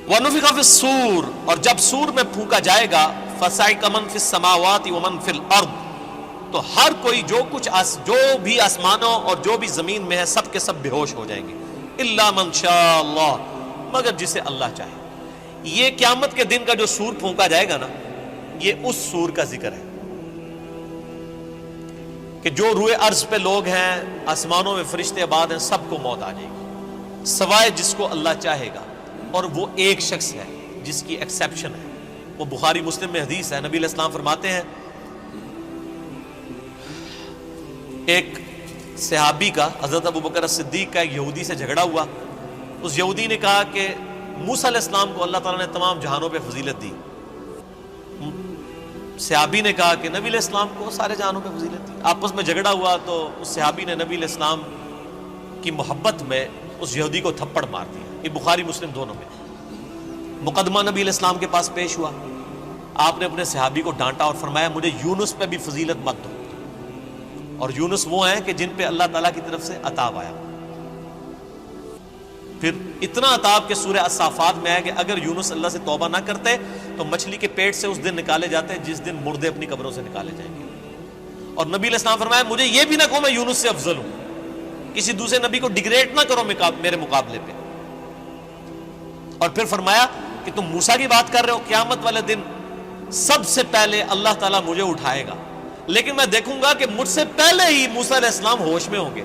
وَنُفِخَ فِي الصُّورِ، اور جب سور میں پھونکا جائے گا، فَصَعِقَ مَن فِي السَّمَاوَاتِ وَمَن فِي الْأَرْضِ، تو ہر کوئی جو بھی آسمانوں اور جو بھی زمین میں ہے سب کے سب بے ہوش ہو جائیں گے، اِلَّا مَن شَاءَ اللَّهُ، مگر جسے اللہ چاہے۔ یہ قیامت کے دن کا جو سور پھونکا جائے گا نا، یہ اس سور کا ذکر ہے کہ جو روئے ارض پہ لوگ ہیں، آسمانوں میں فرشتے آباد ہیں، سب کو موت آ جائے گی سوائے جس کو اللہ چاہے گا، اور وہ ایک شخص ہے جس کی ایکسیپشن ہے۔ وہ بخاری مسلم میں حدیث ہے، نبی علیہ السلام فرماتے ہیں ایک صحابی کا، حضرت ابوبکر صدیق کا، ایک یہودی سے جھگڑا ہوا۔ اس یہودی نے کہا کہ موسیٰ علیہ السلام کو اللہ تعالیٰ نے تمام جہانوں پہ فضیلت دی۔ صحابی نے کہا کہ نبی علیہ السلام کو سارے جہانوں پہ فضیلت دی۔ آپس میں جھگڑا ہوا تو اس صحابی نے نبی علیہ السلام کی محبت میں اس یہودی کو تھپڑ مار دیا۔ یہ بخاری مسلم دونوں میں۔ مقدمہ نبی علیہ السلام کے پاس پیش ہوا، آپ نے اپنے صحابی کو ڈانٹا اور فرمایا مجھے یونس پہ بھی فضیلت مت دو، اور یونس وہ ہیں کہ جن پہ اللہ تعالیٰ کی طرف سے عطاب آیا۔ پھر اتنا عطاب کہ سورہ الصافات میں ہے کہ اگر یونس اللہ سے توبہ نہ کرتے تو مچھلی کے پیٹ سے اس دن نکالے جاتے جس دن مردے اپنی قبروں سے نکالے جائیں گے۔ اور نبی علیہ السلام فرمایا مجھے یہ بھی نہ کہو میں یونس سے افضل ہوں، کسی دوسرے نبی کو ڈیگریڈ نہ کرو میرے مقابلے پہ۔ اور پھر فرمایا کہ تم موسیٰ کی بات کر رہے ہو، قیامت والے دن سب سے پہلے اللہ تعالیٰ مجھے اٹھائے گا، لیکن میں دیکھوں گا کہ مجھ سے پہلے ہی موسیٰ علیہ السلام ہوش میں ہوں گے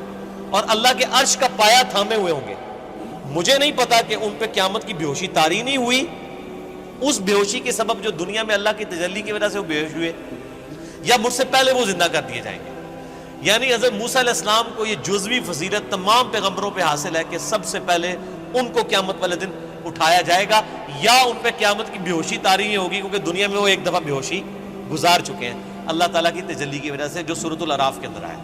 اور اللہ کے عرش کا پایا تھامے ہوئے ہوں گے۔ مجھے نہیں پتا کہ ان پہ قیامت کی بے ہوشی طاری نہیں ہوئی، اس بے ہوشی کے سبب جو دنیا میں اللہ کی تجلی کی وجہ سے وہ بے ہوش ہوئے، یا مجھ سے پہلے وہ زندہ کر دیے جائیں گے۔ یعنی حضرت موسیٰ علیہ السلام کو یہ جزوی فضیلت تمام پیغمبروں پہ حاصل ہے کہ سب سے پہلے ان کو قیامت والے دن اٹھایا جائے گا، یا ان پہ قیامت کی بے ہوشی طاری نہیں ہوگی، کیونکہ دنیا میں وہ ایک دفعہ بے ہوشی گزار چکے ہیں اللہ تعالیٰ کی تجلی کی وجہ سے، جو سورۃ الاعراف کے اندر آیا۔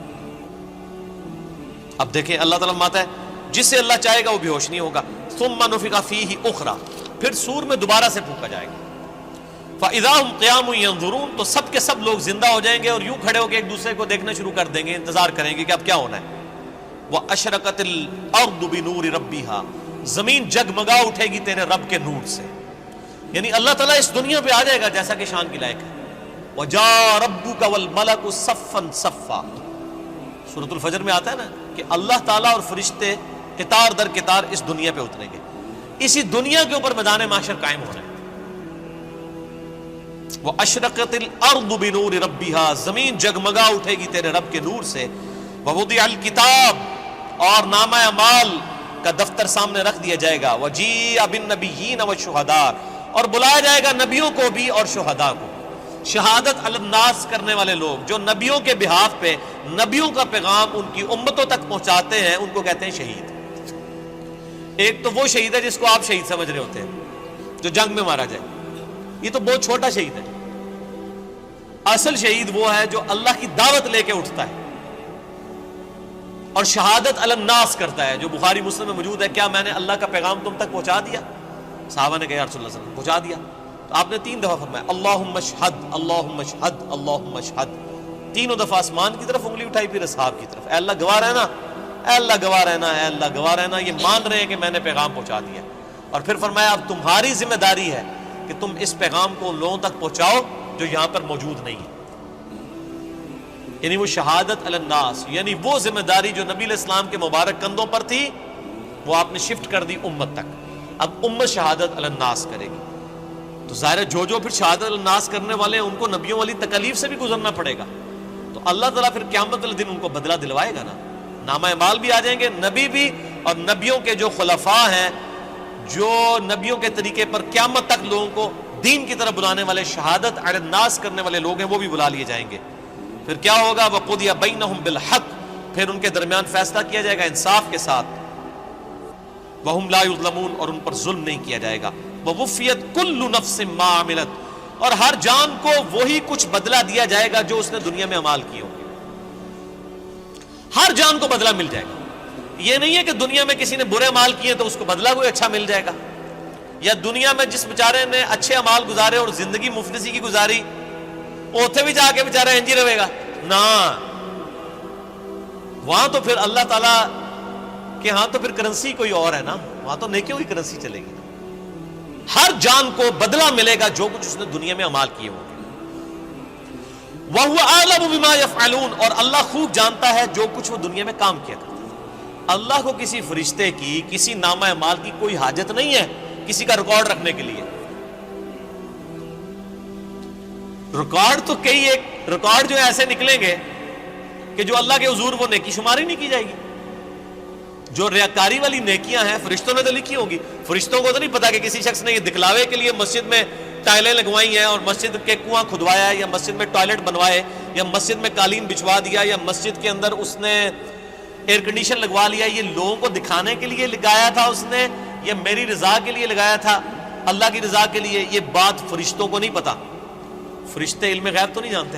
اب دیکھیں اللہ تعالیٰ فرماتا ہے جس سے اللہ چاہے گا وہ بے ہوش نہیں ہوگا۔ ثم نفخ فیہ اخری، پھر سور میں دوبارہ سے پھونکا جائے گا۔ فاذا هم قیام ینظرون، تو سب کے سب لوگ زندہ ہو جائیں گے اور یوں کھڑے ہو کے ایک دوسرے کو دیکھنا شروع کر دیں گے، انتظار کریں گے کہ اب کیا ہونا ہے۔ واشرقت الارض بنور ربها، زمین جگمگا اٹھے گی تیرے رب کے نور سے، یعنی اللہ تعالیٰ اس دنیا پہ آ جائے گا جیسا کہ شان کی لائق ہے۔ وجاء ربک والملک صفا صفا، سورۃ الفجر میں آتا ہے نا کہ اللہ تعالیٰ اور فرشتے قطار در قطار اس دنیا پہ اتریں گے، اسی دنیا کے اوپر میدان محشر قائم ہونا ہے۔ واشرقت الارض بنور ربها، زمین جگمگا اٹھے گی تیرے رب کے نور سے۔ ووضع الکتاب، اور نامہ اعمال کا دفتر سامنے رکھ دیا جائے گا۔ وجیء بالنبیین والشہداء، اور بلایا جائے گا نبیوں کو بھی اور شہداء کو۔ شہادت علی الناس کرنے والے لوگ جو نبیوں کے بہاف پہ نبیوں کا پیغام ان کی امتوں تک پہنچاتے ہیں، ان کو کہتے ہیں شہید۔ ایک تو وہ شہید ہے جس کو آپ شہید سمجھ رہے ہوتے ہیں، جو جنگ میں مارا جائے، یہ تو بہت چھوٹا شہید ہے۔ اصل شہید وہ ہے جو اللہ کی دعوت لے کے اٹھتا ہے اور شہادت علی الناس کرتا ہے، جو بخاری مسلم میں موجود ہے۔ کیا میں نے اللہ کا پیغام تم تک پہنچا دیا؟ صحابہ نے کہا یا رسول اللہ صلی اللہ علیہ وسلم پہنچا دیا۔ تو آپ نے 3 دفعہ فرمایا اللہم اشہد اللہم اشہد اللہم اشہد، تینوں دفعہ آسمان کی طرف انگلی اٹھائی، پھر اصحاب کی طرف، اے اللہ گواہ رہنا، اے اللہ گواہ رہنا، اے اللہ گواہ رہنا، یہ مان رہے ہیں کہ میں نے پیغام پہنچا دیا۔ اور پھر فرمایا اب تمہاری ذمہ داری ہے کہ تم اس پیغام کو ان لوگوں تک پہنچاؤ جو یہاں پر موجود نہیں ہے، یعنی وہ شہادت علی الناس، یعنی وہ ذمہ داری جو نبی علیہ السلام کے مبارک کندھوں پر تھی وہ آپ نے شفٹ کر دی امت تک۔ اب امت شہادت علی الناس کرے گی، تو ظاہر ہے جو پھر شہادت علی الناس کرنے والے ہیں ان کو نبیوں والی تکالیف سے بھی گزرنا پڑے گا، تو اللہ تعالیٰ پھر قیامت والے دن ان کو بدلہ دلوائے گا نا۔ نامہ اعمال بھی آ جائیں گے، نبی بھی، اور نبیوں کے جو خلفاء ہیں، جو نبیوں کے طریقے پر قیامت تک لوگوں کو دین کی طرف بلانے والے، شہادت علی الناس کرنے والے لوگ ہیں، وہ بھی بلا لیے جائیں گے۔ پھر کیا ہوگا؟ وَقُضِيَ بَيْنَهُمْ بِالْحَقِّ، پھر ان کے درمیان فیصلہ کیا جائے گا انصاف کے ساتھ۔ وَهُمْ لَا يُظْلَمُونَ، اور ان پر ظلم نہیں کیا جائے گا۔ وَوُفِّيَتْ كُلُّ نَفْسٍ مَّا عَمِلَتْ، اور ہر جان کو وہی کچھ بدلہ دیا جائے گا جو اس نے دنیا میں اعمال کیے ہوں گے، ہر جان کو بدلہ مل جائے گا۔ یہ نہیں ہے کہ دنیا میں کسی نے برے اعمال کیے تو اس کو بدلہ کوئی اچھا مل جائے گا، یا دنیا میں جس بیچارے نے اچھے اعمال گزارے اور زندگی مفلسی کی گزاری، اوتھے بھی جا کے بیچارہ انج ہی رہے گا نا، وہاں تو پھر اللہ تعالیٰ کہ ہاں تو پھر کرنسی کوئی اور ہے نا، وہاں تو نیکیوں کی کرنسی چلے گی نا۔ ہر جان کو بدلہ ملے گا جو کچھ اس نے دنیا میں اعمال کیے ہوں گے. وَهُوَ أَعْلَمُ بِمَا يَفْعَلُونَ اور اللہ خوب جانتا ہے جو کچھ وہ دنیا میں کام کیا کرتا ہے. اللہ کو کسی فرشتے کی کسی نامہ اعمال کی کوئی حاجت نہیں ہے کسی کا ریکارڈ رکھنے کے لیے. ریکارڈ تو کئی ایک ریکارڈ جو ایسے نکلیں گے کہ جو اللہ کے حضور وہ نیکی شماری نہیں کی جائے گی. جو ریاکاری والی نیکیاں ہیں فرشتوں نے تو لکھی ہوگی. فرشتوں کو تو نہیں پتا کہ کسی شخص نے یہ دکھلاوے کے لیے مسجد میں ٹائلیں لگوائی ہیں اور مسجد کے کنواں کھدوایا ہے یا مسجد میں ٹوائلٹ بنوائے یا مسجد میں قالین بچھوا دیا یا مسجد کے اندر اس نے ایئر کنڈیشن لگوا لیا. یہ لوگوں کو دکھانے کے لیے لگایا تھا اس نے یا میری رضا کے لیے لگایا تھا اللہ کی رضا کے لیے؟ یہ بات فرشتوں کو نہیں پتا. فرشتے علم غیب تو نہیں جانتے,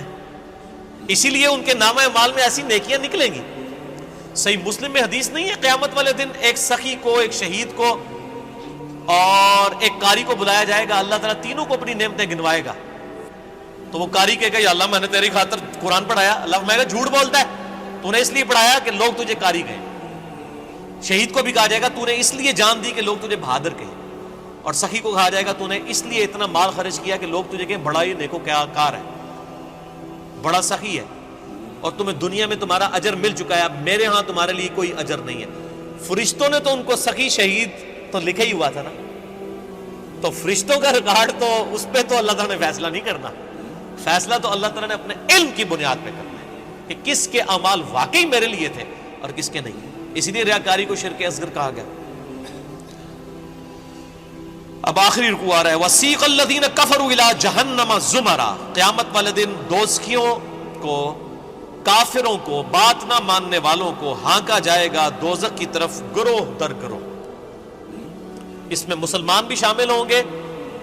اسی لیے ان کے نامہ اعمال میں ایسی نیکیاں نکلیں گی. صحیح مسلم میں حدیث نہیں ہے قیامت والے دن ایک سخی کو, ایک شہید کو اور ایک قاری کو بلایا جائے گا, اللہ تعالیٰ تینوں کو اپنی نعمتیں گنوائے گا. تو وہ قاری کہے گا یا اللہ میں نے تیری خاطر قرآن پڑھایا. اللہ فرمائے گا جھوٹ بولتا ہے, تو نے اس لیے پڑھایا کہ لوگ تجھے قاری کہیں. شہید کو بھی کہا جائے گا تو نے اس لیے جان دی کہ لوگ تجھے بہادر کہیں. اور سخی کو کہا جائے گا تو نے اس لیے اتنا مال خرچ کیا کہ لوگ تجھے کہیں بڑا ہی نیکو کیا کار ہے, بڑا سخی ہے, اور تمہیں دنیا میں تمہارا اجر مل چکا ہے, میرے ہاں تمہارے لیے کوئی اجر نہیں ہے. فرشتوں نے تو ان کو سخی شہید تو لکھا ہی ہوا تھا نا, تو فرشتوں کا ریکارڈ تو اس پہ تو اللہ تعالیٰ نے فیصلہ نہیں کرنا. فیصلہ تو اللہ تعالیٰ نے اپنے علم کی بنیاد پہ کرنا ہے کہ کس کے اعمال واقعی میرے لیے تھے اور کس کے نہیں. اسی لیے ریاکاری کو شرک اصغر کہا گیا. اب آخری رکوع آ رہا ہے وَسِيقَ الَّذِينَ كَفَرُوا إِلَىٰ جَهَنَّمَ زُمَرًا. قیامت والے دن دوزخیوں کو, کافروں کو, بات نہ ماننے والوں کو ہانکا جائے گا دوزخ کی طرف گروہ در گروہ. اس میں مسلمان بھی شامل ہوں گے,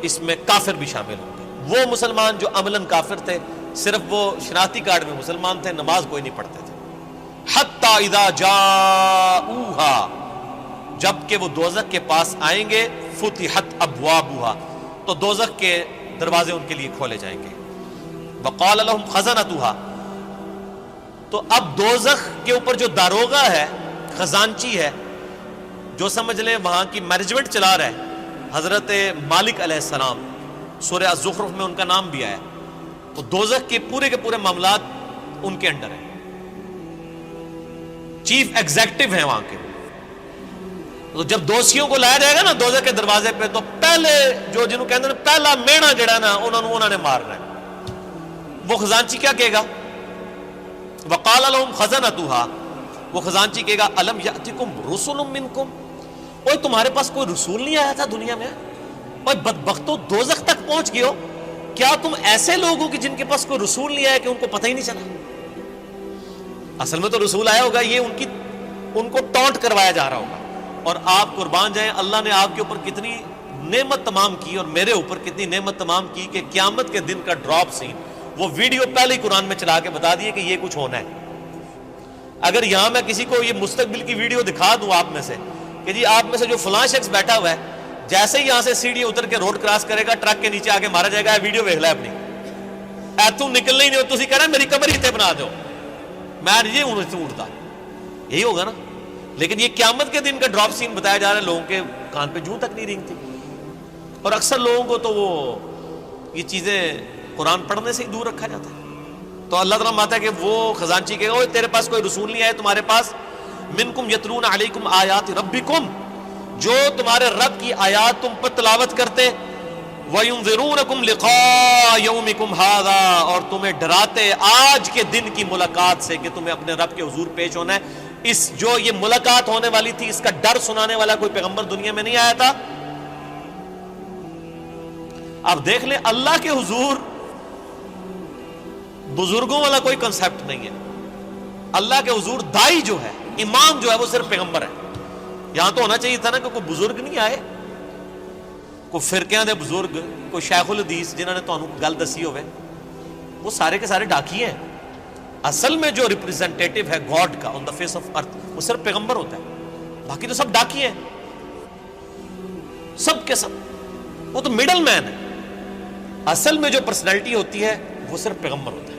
اس میں کافر بھی شامل ہوں گے. وہ مسلمان جو عملاً کافر تھے, صرف وہ شناختی کارڈ میں مسلمان تھے, نماز کوئی نہیں پڑھتے تھے. حَتَّى إِذَا جَاءُوهَا جب کہ وہ دوزخ کے پاس آئیں گے, فتحت ابوابها تو دوزخ کے دروازے ان کے لیے کھولے جائیں گے. وقال لهم خزنتها تو اب دوزخ کے اوپر جو داروغہ ہے, خزانچی ہے, جو سمجھ لیں وہاں کی مینجمنٹ چلا رہا ہے, حضرت مالک علیہ السلام, سورہ الزخرف میں ان کا نام بھی آیا. تو دوزخ کے پورے معاملات ان کے انڈر ہیں, چیف ایگزیکٹو ہیں وہاں کے. تو جب دوزخیوں کو لایا جائے گا نا دوزخ کے دروازے پہ, تو پہلے جو جنہوں کہتے ہیں پہلا مینا جڑا نا انہوں نے مارنا ہے. وہ خزانچی کیا کہے گا؟ وقال لهم خزنتها وہ خزانچی کہے گا الم یاتکم رسل منکم اوے تمہارے پاس کوئی رسول نہیں آیا تھا دنیا میں؟ اوے بدبختو دوزخ تک پہنچ گئے ہو, کیا تم ایسے لوگ ہو کہ جن کے پاس کوئی رسول نہیں آیا کہ ان کو پتہ ہی نہیں چلا؟ اصل میں تو رسول آیا ہوگا, یہ ان کو ٹونٹ کروایا جا رہا ہوگا. اور آپ قربان جائیں, اللہ نے آپ کے اوپر کتنی نعمت تمام کی اور میرے اوپر کتنی نعمت تمام کی کہ قیامت کے دن کا ڈراپ سین وہ ویڈیو پہلے ہی قرآن میں چلا کے بتا دیے کہ یہ کچھ ہونا ہے. اگر یہاں میں کسی کو یہ مستقبل کی ویڈیو دکھا دوں آپ میں سے کہ جی آپ میں سے جو فلاں شخص بیٹھا ہوا ہے, جیسے ہی یہاں سے سیڑھی اتر کے روڈ کراس کرے گا ٹرک کے نیچے آگے مارا جائے گا, ویڈیو دیکھ لے اپنی, تم نکلنا ہی نہیں ہو, تھی کہہ رہے میری کمر ہی تے بنا دو, میں یہ اڑتا, یہی ہوگا نا. لیکن یہ قیامت کے دن کا ڈراپ سین بتایا جا رہا ہے, لوگوں کے کان پہ جوں تک نہیں رینگتی. اور اکثر لوگوں کو تو وہ یہ چیزیں قرآن پڑھنے سے ہی دور رکھا جاتا ہے. تو اللہ تعالیٰ ماتا ہے کہ وہ خزانچی کہے گا تیرے پاس کوئی رسول نہیں آیا تمہارے پاس, منکم یتلون علیکم آیات ربکم جو تمہارے رب کی آیات تم پر تلاوت کرتے, وینذرونکم لقاء یومکم ھذا اور تمہیں ڈراتے آج کے دن کی ملاقات سے کہ تمہیں اپنے رب کے حضور پیش ہونا ہے. اس جو یہ ملاقات ہونے والی تھی اس کا ڈر سنانے والا کوئی پیغمبر دنیا میں نہیں آیا تھا. آپ دیکھ لیں اللہ کے حضور بزرگوں والا کوئی کنسپٹ نہیں ہے. اللہ کے حضور دائی جو ہے, امام جو ہے وہ صرف پیغمبر ہے. یہاں تو ہونا چاہیے تھا نا کہ کوئی بزرگ نہیں آئے, کوئی فرقیاں دے بزرگ, کوئی شیخ الحدیث جنہوں نے تو گل دسی ہوئے, وہ سارے کے سارے ڈاکی ہیں. اصل میں جو ریپریزنٹیٹو ہے گاڈ کا آن دا فیس آف ارتھ وہ صرف پیغمبر ہوتا ہے, باقی تو سب ڈاکی ہیں, سب کے سب, وہ تو مڈل مین ہے. اصل میں جو پرسنالٹی ہوتی ہے وہ صرف پیغمبر ہوتا ہے.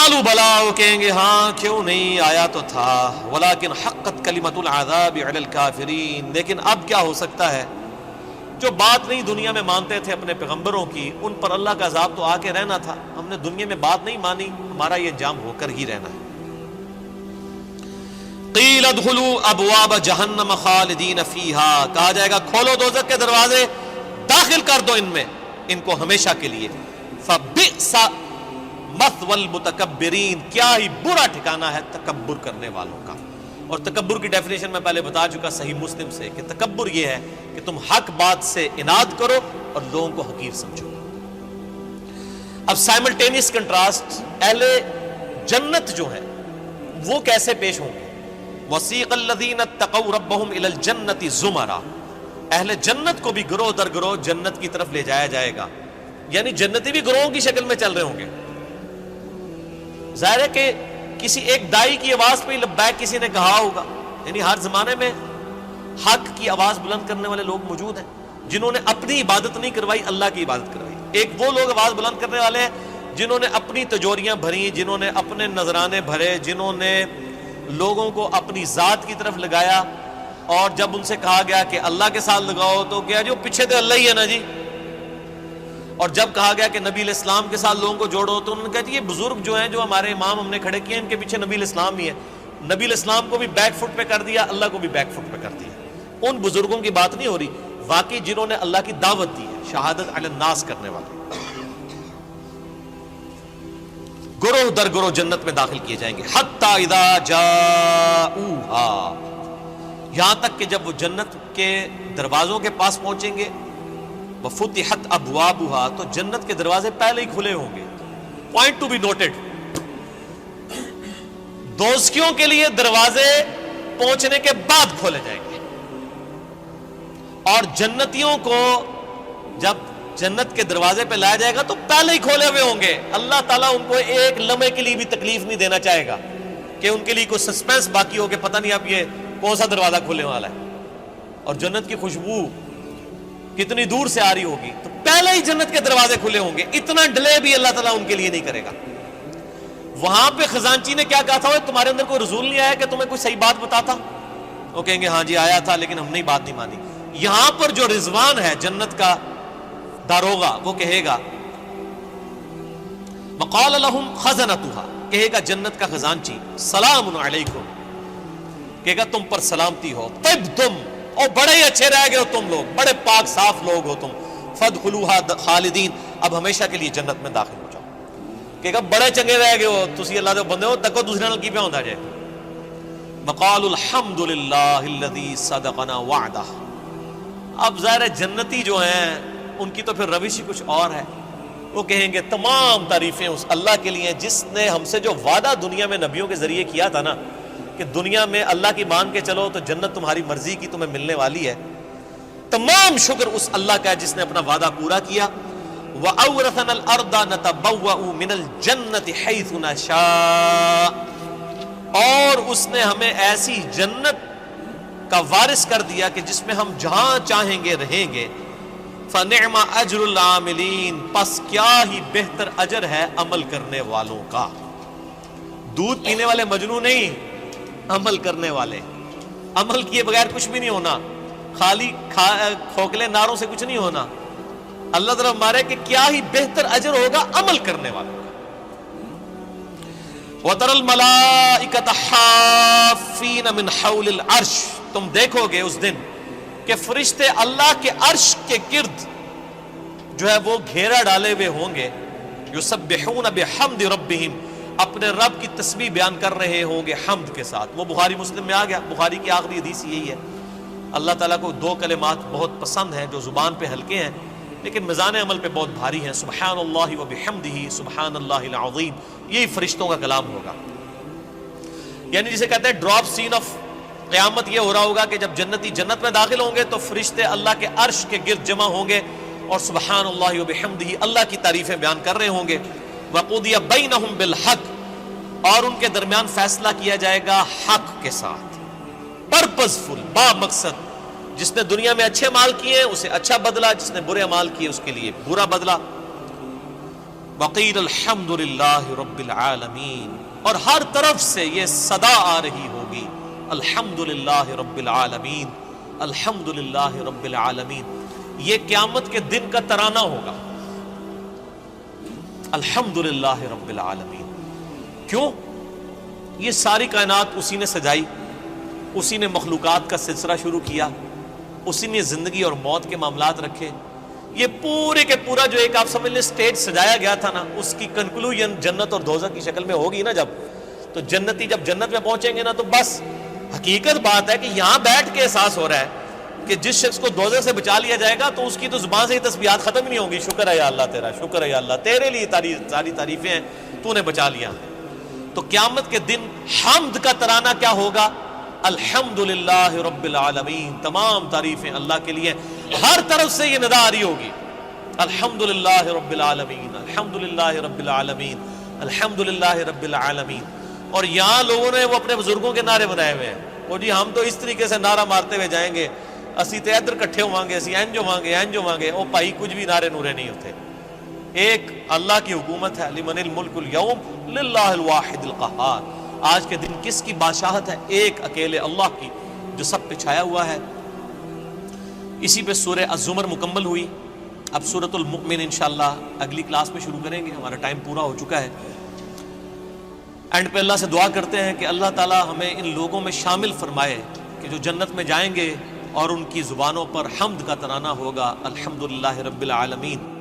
قالوا بلا، وہ کہیں گے ہاں کیوں نہیں، آیا تو تھا، ولکن حقت کلمۃ العذاب علی الکافرین، لیکن اب کیا ہو سکتا ہے، جو بات نہیں دنیا میں مانتے تھے اپنے پیغمبروں کی، ان پر اللہ کا عذاب تو آ کے رہنا تھا، ہم نے دنیا میں بات نہیں مانی، ہمارا یہ انجام ہو کر ہی رہنا ہے۔ قیل ادخلوا ابواب جہنم خالدین فیہا، کہا جائے گا کھولو دوزخ کے دروازے، داخل کر دو ان میں، ان کو ہمیشہ کے لیے۔ فبئس مثوى المتکبرین، کیا ہی برا ٹھکانہ ہے تکبر کرنے والوں کا۔ اور تکبر کی ڈیفینیشن میں پہلے بتا چکا صحیح مسلم سے کہ تکبر یہ ہے کہ تم حق بات سے اناد کرو اور لوگوں کو حقیر سمجھو۔ اب سائملٹینیس کنٹراسٹ، اہل جنت جو ہیں وہ کیسے پیش ہوں گے؟ وسیق الذین اتقوا ربهم الی الجنۃ زمرا، اہل جنت کو بھی گروہ در گروہ جنت کی طرف لے جایا جائے گا، یعنی جنتی بھی گروہوں کی شکل میں چل رہے ہوں گے۔ ظاہر ہے کہ کسی ایک دائی کی آواز پہ لبیک کسی نے کہا ہوگا، یعنی ہر زمانے میں حق کی آواز بلند کرنے والے لوگ موجود ہیں جنہوں نے اپنی عبادت نہیں کروائی، اللہ کی عبادت کروائی۔ ایک وہ لوگ آواز بلند کرنے والے ہیں جنہوں نے اپنی تجوریاں بھری، جنہوں نے اپنے نذرانے بھرے، جنہوں نے لوگوں کو اپنی ذات کی طرف لگایا، اور جب ان سے کہا گیا کہ اللہ کے ساتھ لگاؤ تو کیا جو پیچھے تو اللہ ہی ہے نا جی، اور جب کہا گیا کہ نبی علیہ السلام کے ساتھ لوگوں کو جوڑو تو انہوں نے کہا جی یہ بزرگ جو ہیں جو ہمارے امام ہم نے کھڑے کیے ان کے پیچھے نبی علیہ السلام ہی ہے۔ نبی علیہ السلام کو بھی بیک فٹ پہ کر دیا، اللہ کو بھی بیک فٹ پہ کر دیا۔ ان بزرگوں کی بات نہیں ہو رہی، واقعی جنہوں نے اللہ کی دعوت دی ہے، شہادت علی الناس کرنے والے گروہ در گروہ جنت میں داخل کیے جائیں گے۔ حتی اذا جاؤہا، یہاں تک کہ جب وہ جنت کے دروازوں کے پاس پہنچیں گے، وفتحت ابوابها، تو جنت کے دروازے پہلے ہی کھلے ہوں گے۔ پوائنٹ ٹو بی نوٹڈ، دوزخیوں کے لیے دروازے پہنچنے کے بعد کھولے جائیں گے، اور جنتیوں کو جب جنت کے دروازے پہ لایا جائے گا تو پہلے ہی کھولے ہوئے ہوں گے۔ اللہ تعالیٰ ان کو ایک لمحے کے لیے بھی تکلیف نہیں دینا چاہے گا کہ ان کے لیے کوئی سسپینس باقی ہو کہ پتہ نہیں اب یہ کون سا دروازہ کھولنے والا ہے، اور جنت کی خوشبو کتنی دور سے آ رہی ہوگی، تو پہلے ہی جنت کے دروازے کھلے ہوں گے، اتنا ڈیلے بھی اللہ تعالیٰ ان کے لیے نہیں کرے گا۔ وہاں پہ خزانچی نے کیا کہا تھا، تمہارے اندر کوئی رسول نہیں آیا کہ تمہیں کوئی صحیح بات بتاتا؟ وہ کہیں گے ہاں جی آیا تھا لیکن ہم نے بات نہیں مانی۔ یہاں پر جو رضوان ہے جنت کا داروغہ، وہ کہے گا وقال لهم خزنتها، کہے گا جنت کا خزانچی سلام علیکم، کہے گا تم پر سلامتی ہو، طبتم، اور بڑے ہی اچھے رہ گئے ہو تم لوگ، بڑے پاک صاف لوگ ہو تم، فادخلوها خالدین، اب ہمیشہ کے لیے جنت میں داخل ہو جاؤ۔ کہے گا بڑے چنگے رہ گئے ہو تسی اللہ دے بندے ہو، تکو دوسرے نال کی پہ ہوندا جائے۔ وقالوا الحمد للہ الذی صدقنا وعدہ، اب ظاہر ہے جنتی جو ہیں ان کی تو پھر روش ہی کچھ اور ہے، وہ کہیں گے تمام تعریفیں اس اللہ کے لیے جس نے ہم سے جو وعدہ دنیا میں نبیوں کے ذریعے کیا تھا نا کہ دنیا میں اللہ کی مان کے چلو تو جنت تمہاری مرضی کی تمہیں ملنے والی ہے، تمام شکر اس اللہ کا ہے جس نے اپنا وعدہ پورا کیا۔ وَأَوْرَثَنَا الْأَرْضَ نَتَبَوَّأُ مِنَ الْجَنَّةِ حَيْثُ نَشَاءُ، اور اس نے ہمیں ایسی جنت کا وارث کر دیا کہ جس میں ہم جہاں چاہیں گے رہیں گے۔ فَنِعْمَ أَجْرُ الْعَامِلِينَ، پس کیا ہی بہتر اجر ہے عمل کرنے والوں کا۔ دودھ پینے والے مجنون نہیں، عمل کرنے والے، عمل کیے بغیر کچھ بھی نہیں ہونا، خالی کھوکھلے نعروں سے کچھ نہیں ہونا۔ اللہ طرف مارے کہ کیا ہی بہتر اجر ہوگا عمل کرنے والوں کا۔ وَتَرَى الْمَلَائِكَةَ حَافِّينَ مِنْ حَوْلِ الْعَرْشِ، تم دیکھو گے اس دن کہ فرشتے اللہ کے عرش کے گرد جو ہے وہ گھیرا ڈالے ہوئے ہوں گے، یسبحون بحمد ربہم، اپنے رب کی تسبیح بیان کر رہے ہوں گے حمد کے ساتھ۔ وہ بخاری مسلم میں آ گیا، بخاری کی آخری حدیث یہی ہے۔ اللہ تعالیٰ کو دو کلمات بہت پسند ہیں جو زبان پہ ہلکے ہیں لیکن میزان عمل پہ بہت بھاری ہیں، سبحان اللہ و بحمدہ سبحان اللہ العظیم، یہی فرشتوں کا کلام ہوگا۔ یعنی جسے کہتے ہیں ڈراپ سین آف قیامت، یہ ہو رہا ہوگا کہ جب جنتی جنت میں داخل ہوں گے تو فرشتے اللہ کے عرش کے گرد جمع ہوں گے اور سبحان اللہ و بحمدہ اللہ کی تعریفیں بیان کر رہے ہوں گے۔ وقضی بینہم بالحق، اور ان کے درمیان فیصلہ کیا جائے گا حق کے ساتھ، پرپز فل، با مقصد۔ جس نے دنیا میں اچھے مال کیے اسے اچھا بدلہ، جس نے برے مال کیے اس کے لیے برا بدلہ۔ وقیل الحمد للہ رب العالمین، اور ہر طرف سے یہ صدا آ رہی ہوگی، الحمد للہ رب العالمین، الحمد للہ رب العالمین۔ یہ قیامت کے دن کا ترانہ ہوگا، الحمد للہ رب العالمین۔ کیوں؟ یہ ساری کائنات اسی نے سجائی، اسی نے مخلوقات کا سلسلہ شروع کیا، اسی نے زندگی اور موت کے معاملات رکھے۔ یہ پورے کے پورا جو ایک آپ سمجھ لیں سٹیج سجایا گیا تھا نا، اس کی کنکلوژن جنت اور دوزخ کی شکل میں ہوگی نا جب، تو جنتی جب جنت میں پہنچیں گے نا تو بس حقیقت بات ہے کہ یہاں بیٹھ کے احساس ہو رہا ہے کہ جس شخص کو دوزخ سے بچا لیا جائے گا تو اس کی تو زبان سے ہی تسبیحات ختم ہی نہیں ہوں گی، شکر ہے یا اللہ تیرا، شکر ہے یا اللہ، تیرے لیے ساری تعریفیں ہیں، تو نے بچا لیا۔ تو قیامت کے دن حمد کا ترانہ کیا ہوگا؟ الحمد للہ رب العالمین، تمام تعریفیں اللہ کے لیے، ہر طرف سے یہ ندا آ رہی ہوگی، الحمد للہ رب العالمین، الحمد للہ رب العالمین، الحمد للہ رب العالمین۔ اور یہاں لوگوں نے وہ اپنے بزرگوں کے نعرے بنائے ہوئے ہیں، وہ جی ہم تو اس طریقے سے نعرہ مارتے ہوئے جائیں گے، اسی تے ادھر کٹھے ہوانگے، اسی اینج ہوانگے، او بھائی کچھ بھی نعرے نورے نہیں ہوتے۔ ایک اللہ کی حکومت ہے، لمن الملک اليوم للہ الواحد القہار، آج کے دن کس کی بادشاہت ہے؟ ایک اکیلے اللہ کی، جو سب پہ چھایا ہوا ہے۔ اسی پہ سورہ الزمر مکمل ہوئی۔ اب سورۃ المؤمن انشاءاللہ اگلی کلاس میں شروع کریں گے، ہمارا ٹائم پورا ہو چکا ہے۔ اینڈ پہ اللہ سے دعا کرتے ہیں کہ اللہ تعالی ہمیں ان لوگوں میں شامل فرمائے کہ جو جنت میں جائیں گے اور ان کی زبانوں پر حمد کا ترانہ ہوگا، الحمدللہ رب العالمین۔